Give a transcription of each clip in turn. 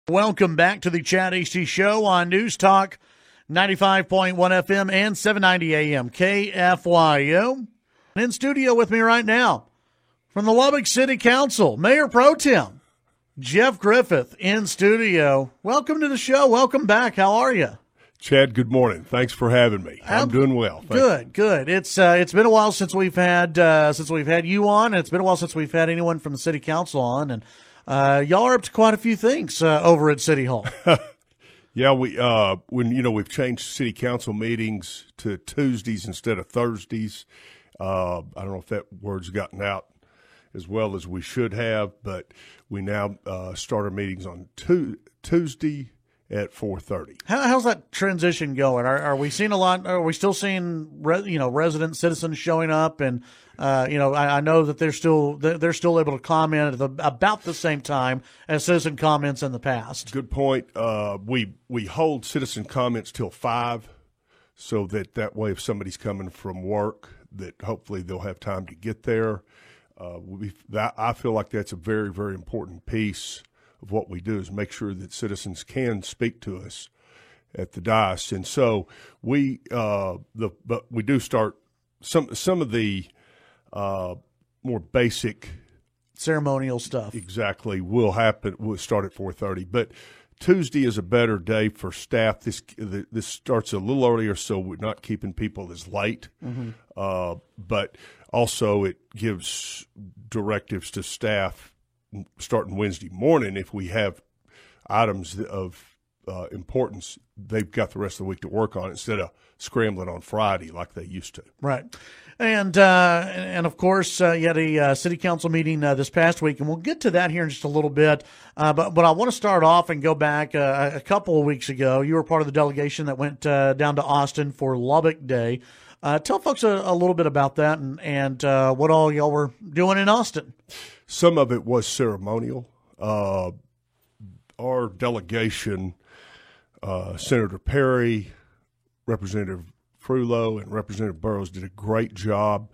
Welcome back to the Chad Hasty Show on News Talk 95.1 FM and 790 AM KFYO. In studio with me right now from the Lubbock City Council, Mayor Pro Tem Jeff Griffith in studio. Welcome to the show. Welcome back. How are you? Chad, good morning. Thanks for having me. I'm doing well. Good. It's been a while since we've had you on, and it's been a while since we've had anyone from the City Council on, and y'all are up to quite a few things over at City Hall. Yeah, we've changed City Council meetings to Tuesdays instead of Thursdays. I don't know if that word's gotten out as well as we should have, but we now start our meetings on Tuesday at 4:30. How's that transition going? Are we seeing a lot? Are we still seeing resident citizens showing up? And I know that they're still able to comment at about the same time as citizen comments in the past. Good point. We hold citizen comments till 5, so that way if somebody's coming from work, that hopefully they'll have time to get there. I feel like that's a very, very important piece of what we do, is make sure that citizens can speak to us at the dais. And so we do start some of the more basic ceremonial stuff. Exactly, will happen. We'll start at 4:30, but Tuesday is a better day for staff. This starts a little earlier, so we're not keeping people as late. Mm-hmm. But also it gives directives to staff starting Wednesday morning. If we have items of importance, they've got the rest of the week to work on it instead of scrambling on Friday like they used to. Right. And of course, you had a city council meeting this past week, and we'll get to that here in just a little bit. But I want to start off and go back a couple of weeks ago. You were part of the delegation that went down to Austin for Lubbock Day. Tell folks a little bit about that and what all y'all were doing in Austin. Some of it was ceremonial. Our delegation, Senator Perry, Representative Frullo, and Representative Burrows did a great job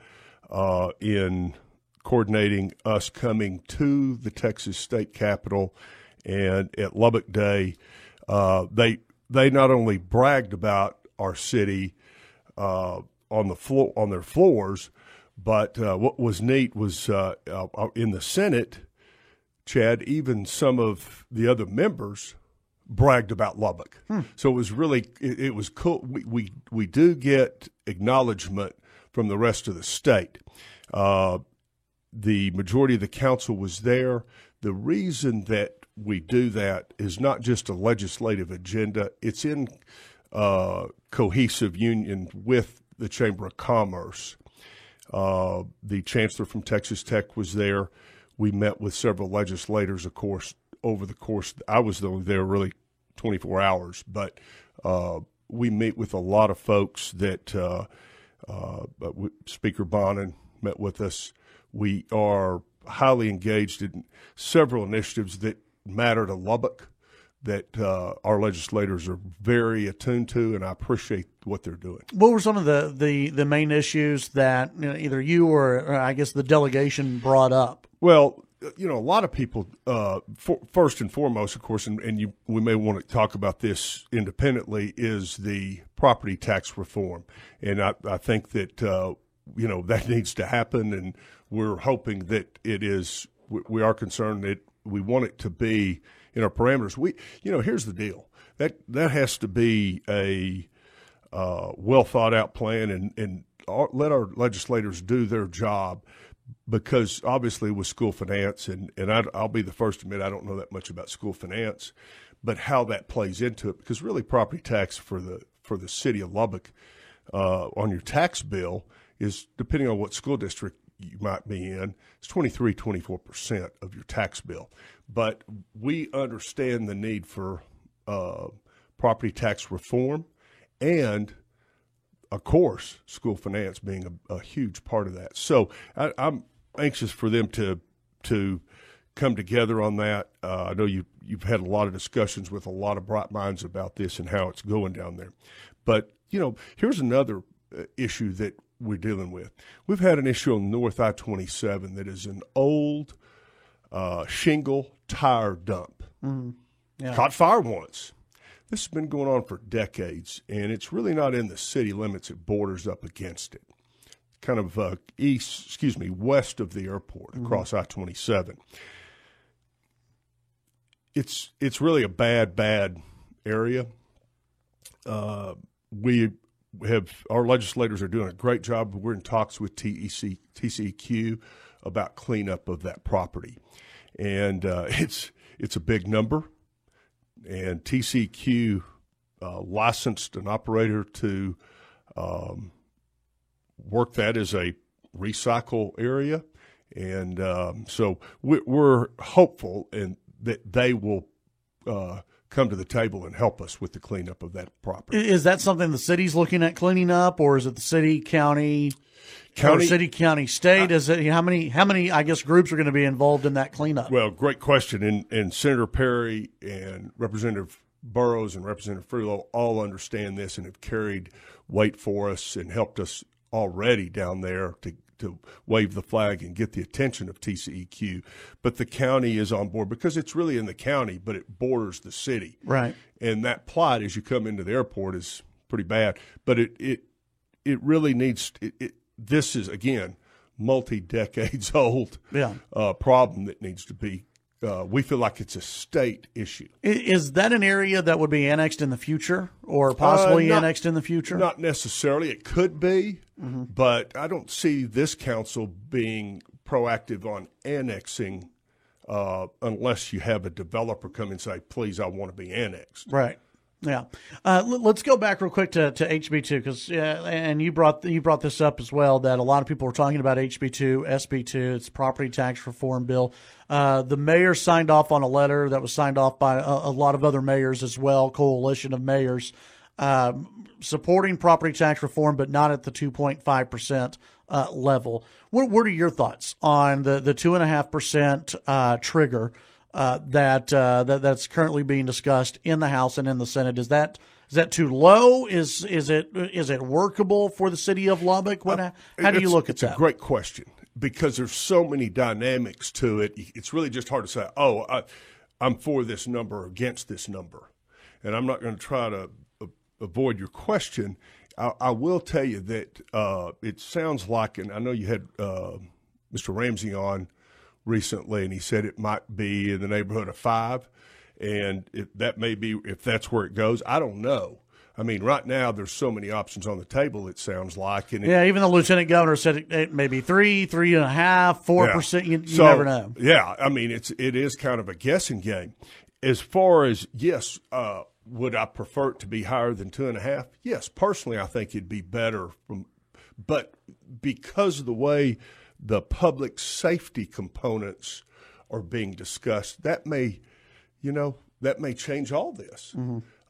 in coordinating us coming to the Texas State Capitol. And at Lubbock Day, they not only bragged about our city on their floors, but what was neat was in the Senate, Chad, even some of the other members bragged about Lubbock. So it was really it was cool. We do get acknowledgement from the rest of the state. The majority of the council was there. The reason that we do that is not just a legislative agenda. It's in cohesive union with the Chamber of Commerce. The chancellor from Texas Tech was there. We met with several legislators, of course, over the course. I was there really 24 hours, but we meet with a lot of folks that Speaker Bonin met with us. We are highly engaged in several initiatives that matter to Lubbock, that our legislators are very attuned to, and I appreciate what they're doing. What were some of the main issues that either you or I guess the delegation brought up? Well, a lot of people, first and foremost, of course, and we may want to talk about this independently, is the property tax reform. And I think that, that needs to happen, and we're hoping that it is. We are concerned that we want it to be in our parameters. Here's the deal. That has to be a well thought out plan, and let our legislators do their job, because obviously with school finance, and I'll be the first to admit I don't know that much about school finance, but how that plays into it, because really property tax for the city of Lubbock on your tax bill is, depending on what school district you might be in, it's 24% of your tax bill. But we understand the need for property tax reform, and of course, school finance being a huge part of that. So I'm anxious for them to come together on that. I know you've had a lot of discussions with a lot of bright minds about this and how it's going down there. But, here's another issue that we're dealing with. We've had an issue on North I-27 that is an old shingle tire dump. Mm-hmm. Caught fire once. This has been going on for decades, and it's really not in the city limits. It borders up against it, kind of west of the airport across I-27. It's really a bad area. Our legislators are doing a great job. We're in talks with TCEQ about cleanup of that property, and it's a big number. And TCEQ licensed an operator to work that as a recycle area, and so we're hopeful that they will come to the table and help us with the cleanup of that property. Is that something the city's looking at cleaning up, or is it the city, county, state? Is it how many I guess groups are going to be involved in that cleanup? Well, great question. And Senator Perry and Representative Burrows and Representative Frulo all understand this and have carried weight for us and helped us already down there to wave the flag and get the attention of TCEQ. But the county is on board because it's really in the county, but it borders the city. Right. And that plight as you come into the airport is pretty bad. But it really needs this is, again, multi-decades old problem that needs to be we feel like it's a state issue. Is that an area that would be annexed in the future or possibly annexed in the future? Not necessarily. It could be, but I don't see this council being proactive on annexing unless you have a developer come and say, please, I want to be annexed. Right. Yeah. Let's go back real quick to HB2 because and you brought this up as well, that a lot of people were talking about HB2, SB2, it's property tax reform bill. The mayor signed off on a letter that was signed off by a lot of other mayors as well, coalition of mayors, supporting property tax reform, but not at the 2.5% level. What are your thoughts on the 2.5% trigger that's currently being discussed in the House and in the Senate? Is that too low? Is it workable for the city of Lubbock? How do you look at that? It's a great question because there's so many dynamics to it. It's really just hard to say, I'm for this number or against this number. And I'm not going to try to avoid your question. I will tell you that it sounds like, and I know you had Mr. Ramsey on recently, and he said it might be in the neighborhood of 5, and that may be if that's where it goes. I don't know. I mean, right now there's so many options on the table. It sounds like, and even the lieutenant governor said it may be 3, 3.5, 4%. You never know. Yeah, I mean it is kind of a guessing game. As far as would I prefer it to be higher than 2.5? Yes, personally, I think it'd be better. But because of the way the public safety components are being discussed, that may change all this.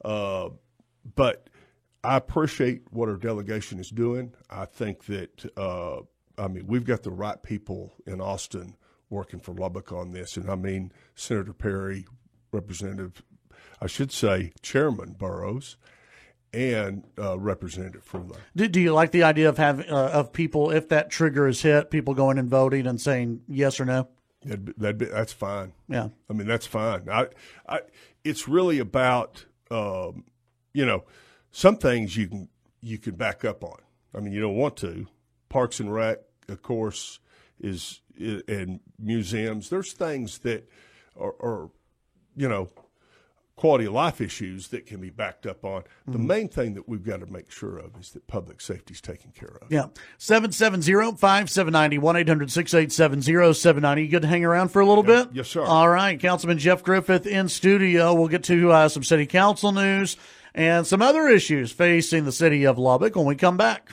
But I appreciate what our delegation is doing. I think that, we've got the right people in Austin working for Lubbock on this. And Senator Perry, Chairman Burrows, and Representative Frulo. Do you like the idea of having of people, if that trigger is hit, people going and voting and saying yes or no? That's fine. Yeah, that's fine. It's really about some things you can back up on. You don't want to. Parks and Rec, of course, and museums. There's things that are quality of life issues that can be backed up on. The main thing that we've got to make sure of is that public safety is taken care of. Yeah. 770-5790, 1-800-687-0790. You good to hang around for a little bit? Yes, sir. All right. Councilman Jeff Griffith in studio. We'll get to some city council news and some other issues facing the city of Lubbock when we come back.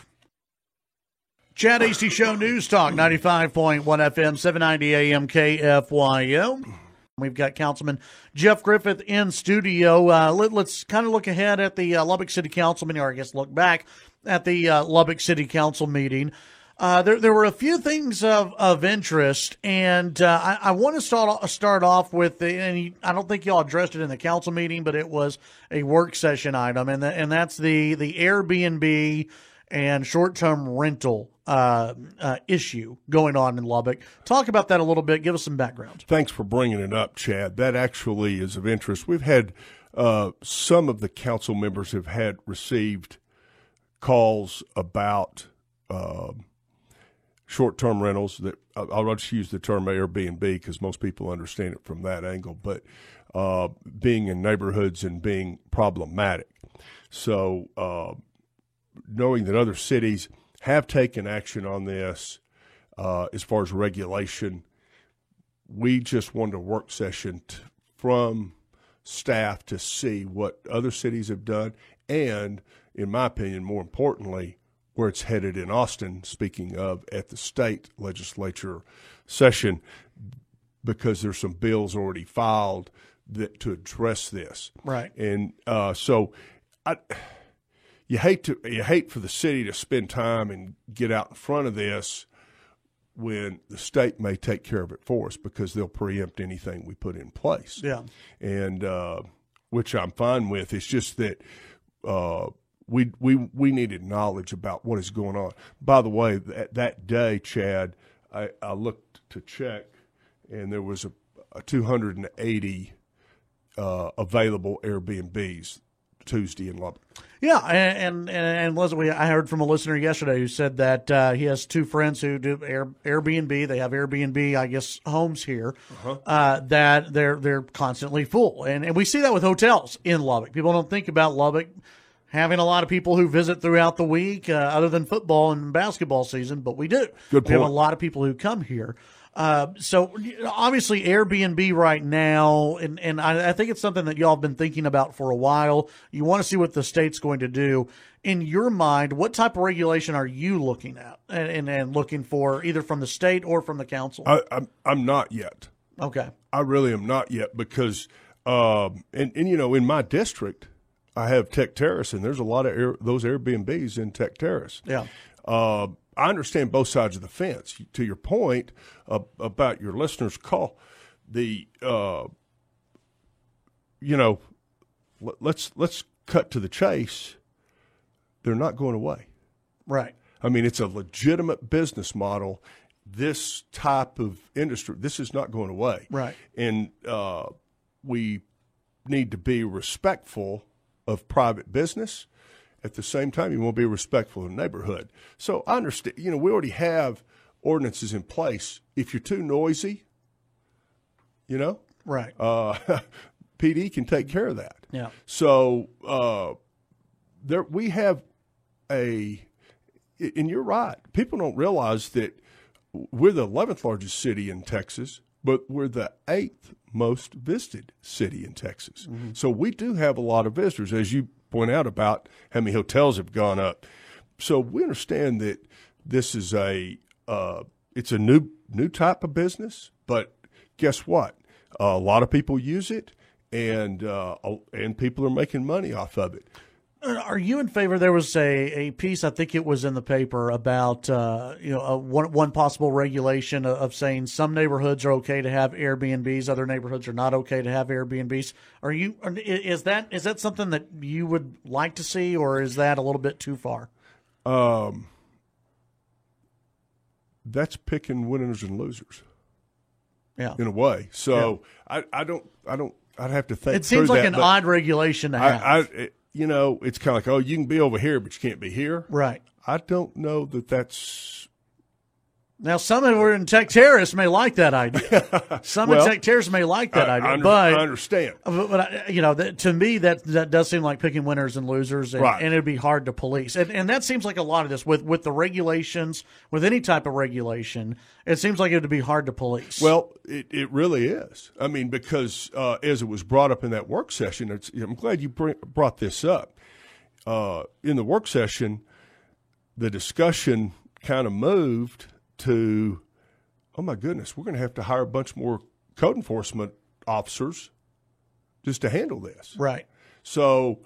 Chad Hasty Show News Talk, 95.1 FM, 790 AM KFYO. We've got Councilman Jeff Griffith in studio. Let's kind of look ahead at the Lubbock City Council meeting, or I guess look back at the Lubbock City Council meeting. There were a few things of interest, and I want to start off with, and I don't think y'all addressed it in the council meeting, but it was a work session item, and that's the Airbnb and short-term rental issue going on in Lubbock. Talk about that a little bit. Give us some background. Thanks for bringing it up, Chad. That actually is of interest. We've had some of the council members have received calls about short-term rentals. That I'll just use the term Airbnb because most people understand it from that angle, but being in neighborhoods and being problematic. So knowing that other cities have taken action on this as far as regulation, we just wanted a work session from staff to see what other cities have done and, in my opinion, more importantly, where it's headed in Austin, speaking of at the state legislature session, because there's some bills already filed to address this. Right. And so you hate for the city to spend time and get out in front of this when the state may take care of it for us because they'll preempt anything we put in place. Yeah. And which I'm fine with. It's just that we needed knowledge about what is going on. By the way, that day, Chad, I looked to check, and there was a 280 available Airbnbs Tuesday in Lubbock. Yeah, and Leslie, I heard from a listener yesterday who said that he has two friends who do Airbnb. They have Airbnb, I guess, homes here. That they're constantly full, and we see that with hotels in Lubbock. People don't think about Lubbock having a lot of people who visit throughout the week, other than football and basketball season, but we do. Good point. We have a lot of people who come here. So obviously Airbnb right now, and I think it's something that y'all have been thinking about for a while. You want to see what the state's going to do. In your mind, what type of regulation are you looking at and looking for, either from the state or from the council? I'm not yet. Okay. I really am not yet because, and you know, in my district, I have Tech Terrace, and there's a lot of those Airbnbs in Tech Terrace. Yeah. I understand both sides of the fence. To your point about your listener's call, let's cut to the chase. They're not going away. Right. I mean, it's a legitimate business model. This type of industry, this is not going away. Right. And we need to be respectful of private business. At the same time, you want to be respectful of the neighborhood. So I understand, we already have ordinances in place. If you're too noisy, right. PD can take care of that. Yeah. So we have and you're right. People don't realize that we're the 11th largest city in Texas, but we're the 8th most visited city in Texas. Mm-hmm. So we do have a lot of visitors, as you point out about how many hotels have gone up. So we understand that this is it's a new type of business, but guess what? A lot of people use it, and people are making money off of it. Are you in favor? There was a piece, I think it was in the paper, about one possible regulation of saying some neighborhoods are okay to have Airbnbs, other neighborhoods are not okay to have Airbnbs. Is that something that you would like to see, or is that a little bit too far? That's picking winners and losers. Yeah, in a way. So yeah. I'd have to think. It seems like an odd regulation to have. It's kind of like, you can be over here, but you can't be here. Right. I don't know that that's. Now, some who are in Tech Terrace may like that idea. Some in Tech Terrace may like that idea. I understand. But to me, that does seem like picking winners and losers, and, right. and it'd be hard to police. And that seems like a lot of this with the regulations, with any type of regulation, it seems like it would be hard to police. Well, it really is. I mean, because as it was brought up in that work session, I'm glad you brought this up. In the work session, the discussion kind of moved to, oh my goodness, we're going to have to hire a bunch more code enforcement officers just to handle this. Right. So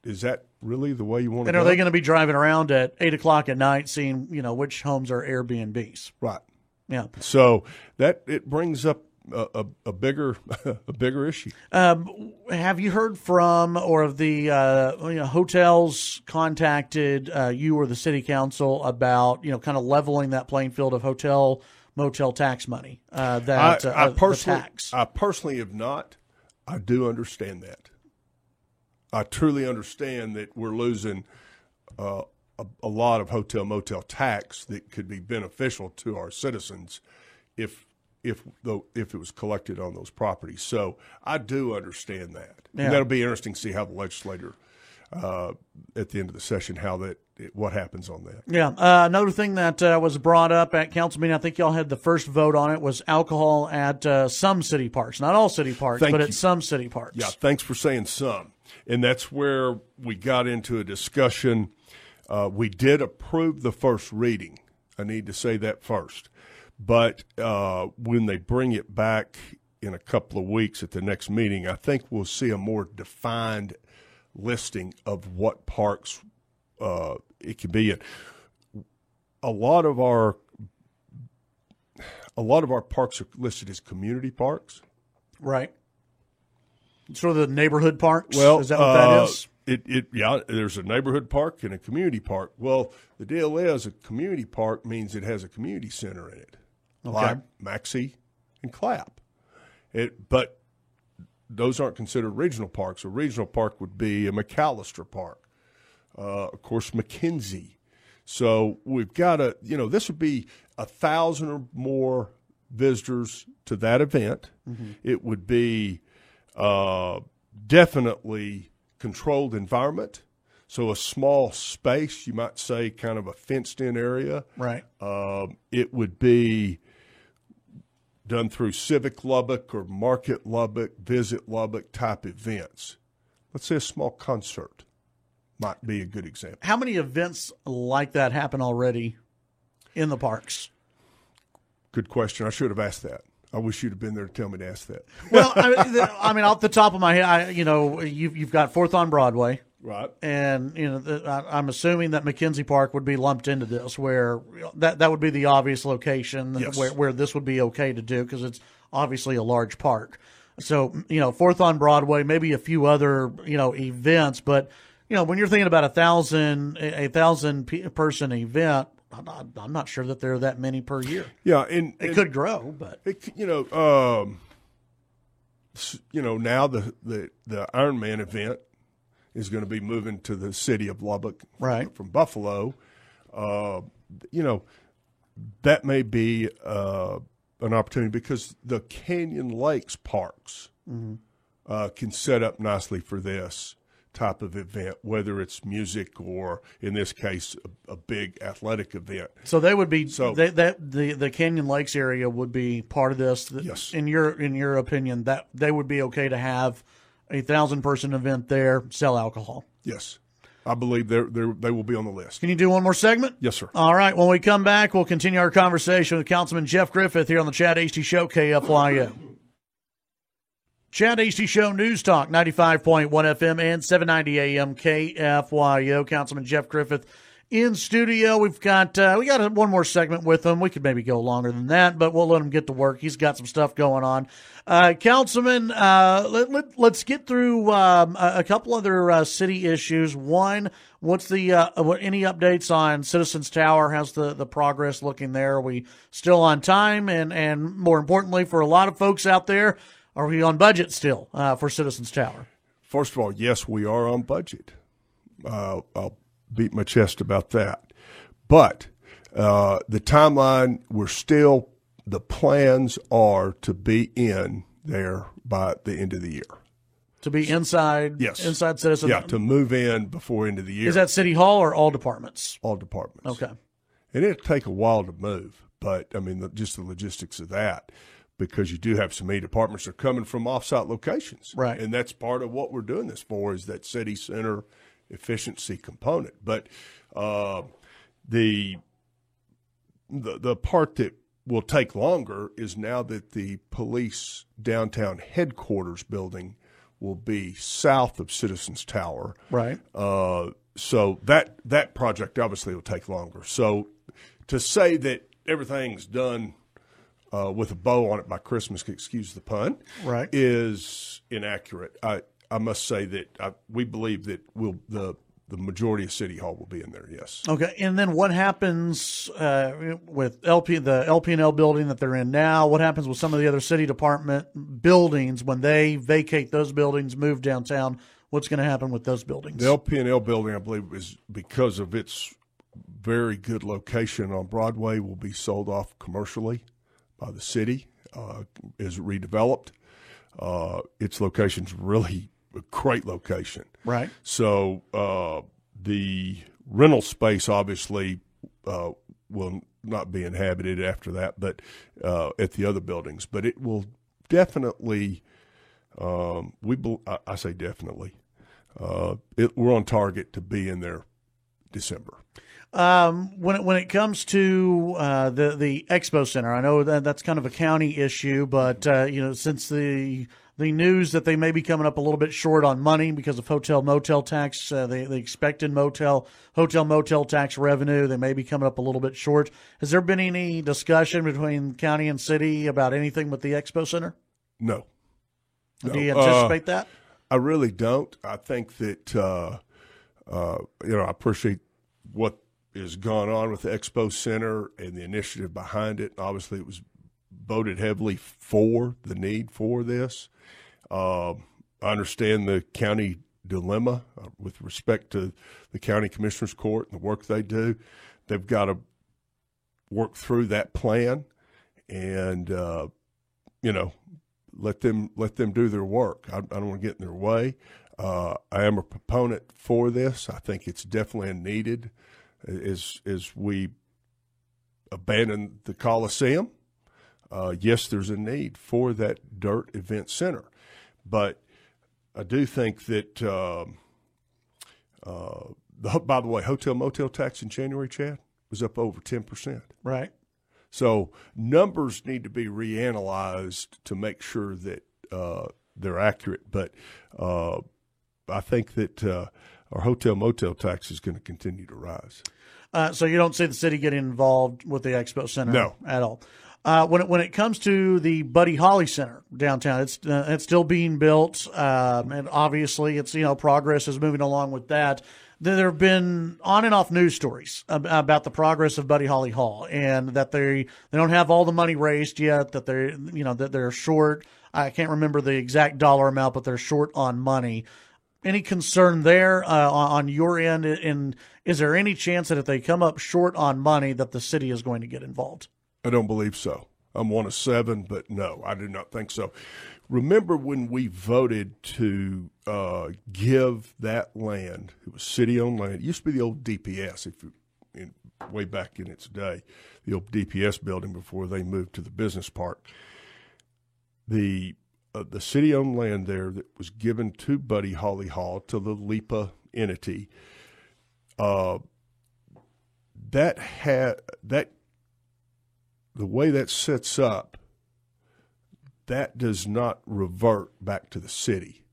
is that really the way you want to go? And are they going to be driving around at 8:00 at night seeing, which homes are Airbnbs? Right. Yeah. So it brings up a bigger issue. And have you heard from, or have the hotels contacted you or the city council about kind of leveling that playing field of hotel motel tax money? I The tax. personally have not. I do understand that. I truly understand that we're losing a lot of hotel motel tax that could be beneficial to our citizens if it was collected on those properties. So I do understand that. Yeah. And that'll be interesting to see how the legislator at the end of the session what happens on that. Yeah. Another thing that was brought up at council meeting, I think y'all had the first vote on it, was alcohol at some city parks. Not all city parks, but at some city parks. Yeah, thanks for saying some. And that's where we got into a discussion. We did approve the first reading. I need to say that first. But when they bring it back in a couple of weeks at the next meeting, I think we'll see a more defined listing of what parks it can be in. A lot of our parks are listed as community parks. Right. Sort of the neighborhood parks? Well, is that what that is? Yeah, there's a neighborhood park and a community park. Well, the deal is a community park means it has a community center in it, like Maxie and Clapp. But those aren't considered regional parks. A regional park would be a McAllister Park, of course, McKenzie. So we've got this would be 1,000 or more visitors to that event. Mm-hmm. It would be definitely controlled environment. So a small space, you might say kind of a fenced-in area. Right. It would be done through Civic Lubbock or Market Lubbock, Visit Lubbock type events. Let's say a small concert might be a good example. How many events like that happen already in the parks? Good question. I should have asked that. I wish you'd have been there to tell me to ask that. Well, I mean, off the top of my head, you've got 4th on Broadway. Right. And, I'm assuming that McKenzie Park would be lumped into this, where that would be the obvious location. Yes. where this would be okay to do, because it's obviously a large park. So, 4th on Broadway, maybe a few other, events. But, when you're thinking about a 1,000 person event, I'm not sure that there are that many per year. Yeah, and it could grow, but now the Ironman event is going to be moving to the city of Lubbock, right, from Buffalo. That may be an opportunity because the Canyon Lakes parks can set up nicely for this type of event, whether it's music or, in this case, a big athletic event. So they would be the Canyon Lakes area would be part of this. Yes. In your opinion, that they would be okay to have a 1,000-person event there, sell alcohol. Yes, I believe they will be on the list. Can you do one more segment? Yes, sir. All right. When we come back, we'll continue our conversation with Councilman Jeff Griffith here on the Chad Hasty Show, KFYO. Chad Hasty Show, News Talk, 95.1 FM and 790 AM KFYO. Councilman Jeff Griffith in studio. We got one more segment with him. We could maybe go longer than that, but we'll let him get to work. He's got some stuff going on. Councilman, let's get through a couple other city issues. One, what's any updates on Citizens Tower? How's the progress looking there? Are we still on time? And more importantly, for a lot of folks out there, are we on budget still for Citizens Tower? First of all, yes, we are on budget. I'll beat my chest about that. But the timeline, the plans are to be in there by the end of the year. To be inside? Yes. Inside Citizens? Yeah, to move in before end of the year. Is that City Hall or all departments? All departments. Okay. And it'll take a while to move, but, I mean, just the logistics of that, because you do have so many departments that are coming from off-site locations. Right. And that's part of what we're doing this for, is that city center efficiency component. But the part that will take longer is now that the police downtown headquarters building will be south of Citizens Tower. Right. So that project obviously will take longer. So to say that everything's done with a bow on it by Christmas, excuse the pun, right, is inaccurate. I I must say that we believe that the majority of City Hall will be in there. Yes. Okay, and then what happens with the LP&L building that they're in now? What happens with some of the other city department buildings when they vacate those buildings, move downtown? What's going to happen with those buildings? The LP&L building, I believe, is because of its very good location on Broadway, will be sold off commercially by the city, is redeveloped. Its location's really a great location. Right. So the rental space obviously will not be inhabited after that, but at the other buildings. But it will definitely, I say definitely, we're on target to be in there December. When it comes to the Expo Center, I know that's kind of a county issue, but since the news that they may be coming up a little bit short on money because of hotel motel tax, the expected hotel motel tax revenue, they may be coming up a little bit short. Has there been any discussion between county and city about anything with the Expo Center? No. Do you anticipate that? I really don't. I think that I appreciate what has gone on with the Expo Center and the initiative behind it. Obviously, it was voted heavily for the need for this. I understand the county dilemma with respect to the county commissioners court and the work they do. They've got to work through that plan and, let them do their work. I don't want to get in their way. I am a proponent for this. I think it's definitely needed as we abandon the Coliseum. Yes, there's a need for that dirt event center. But I do think that, by the way, hotel motel tax in January, Chad, was up over 10%. Right. So numbers need to be reanalyzed to make sure that they're accurate. But I think that our hotel motel tax is going to continue to rise. So you don't see the city getting involved with the Expo Center at all? When it comes to the Buddy Holly Center downtown, it's still being built, and obviously it's progress is moving along with that. There have been on and off news stories about the progress of Buddy Holly Hall and that they don't have all the money raised yet. That they're short. I can't remember the exact dollar amount, but they're short on money. Any concern there on your end? And is there any chance that if they come up short on money that the city is going to get involved? I don't believe so. I'm one of 7, but no, I do not think so. Remember when we voted to give that land, it was city-owned land. It used to be the old DPS, way back in its day, the old DPS building before they moved to the business park. The city-owned land there that was given to Buddy Holly Hall, to the LIPA entity, the way that sets up, that does not revert back to the city.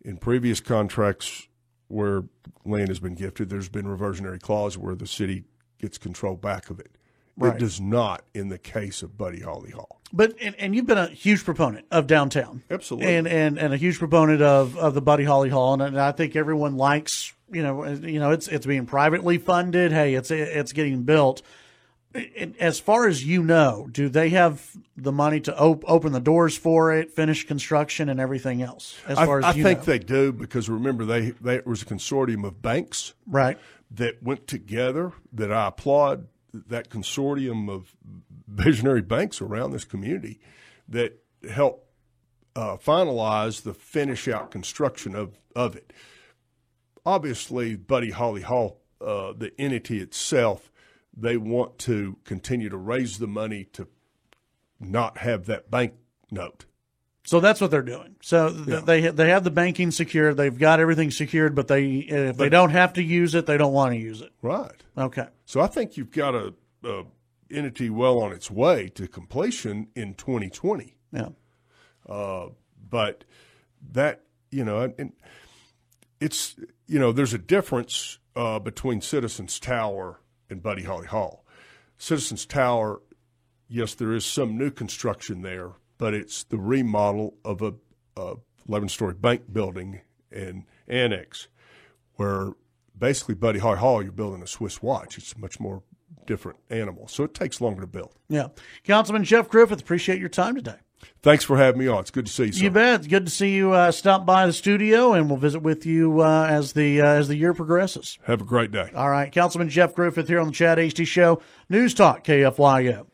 In previous contracts where land has been gifted, there's been reversionary clause where the city gets control back of it. Right. It does not in the case of Buddy Holly Hall. But and you've been a huge proponent of downtown, absolutely, and a huge proponent of the Buddy Holly Hall, and I think everyone likes it's being privately funded. Hey, it's getting built. As far as do they have the money to open the doors for it, finish construction, and everything else? I think they do, because remember, there was a consortium of banks, right, that went together. That I applaud that consortium of visionary banks around this community that helped finalize the finish out construction of it. Obviously, Buddy Holly Hall, the entity itself, they want to continue to raise the money to not have that bank note. So that's what they're doing. So they have the banking secured. They've got everything secured, but if they don't have to use it, they don't want to use it. Right. Okay. So I think you've got a entity well on its way to completion in 2020. Yeah. But that, and it's, there's a difference between Citizens Tower and Buddy Holly Hall. Citizens Tower, yes, there is some new construction there, but it's the remodel of 11-story bank building and annex, where basically Buddy Hall, you're building a Swiss watch. It's a much more different animal, so it takes longer to build. Yeah. Councilman Jeff Griffith, appreciate your time today. Thanks for having me on. It's good to see you, sir. You bet. It's good to see you stop by the studio, and we'll visit with you as the year progresses. Have a great day. All right. Councilman Jeff Griffith here on the Chad Hasty Show. News Talk KFYO.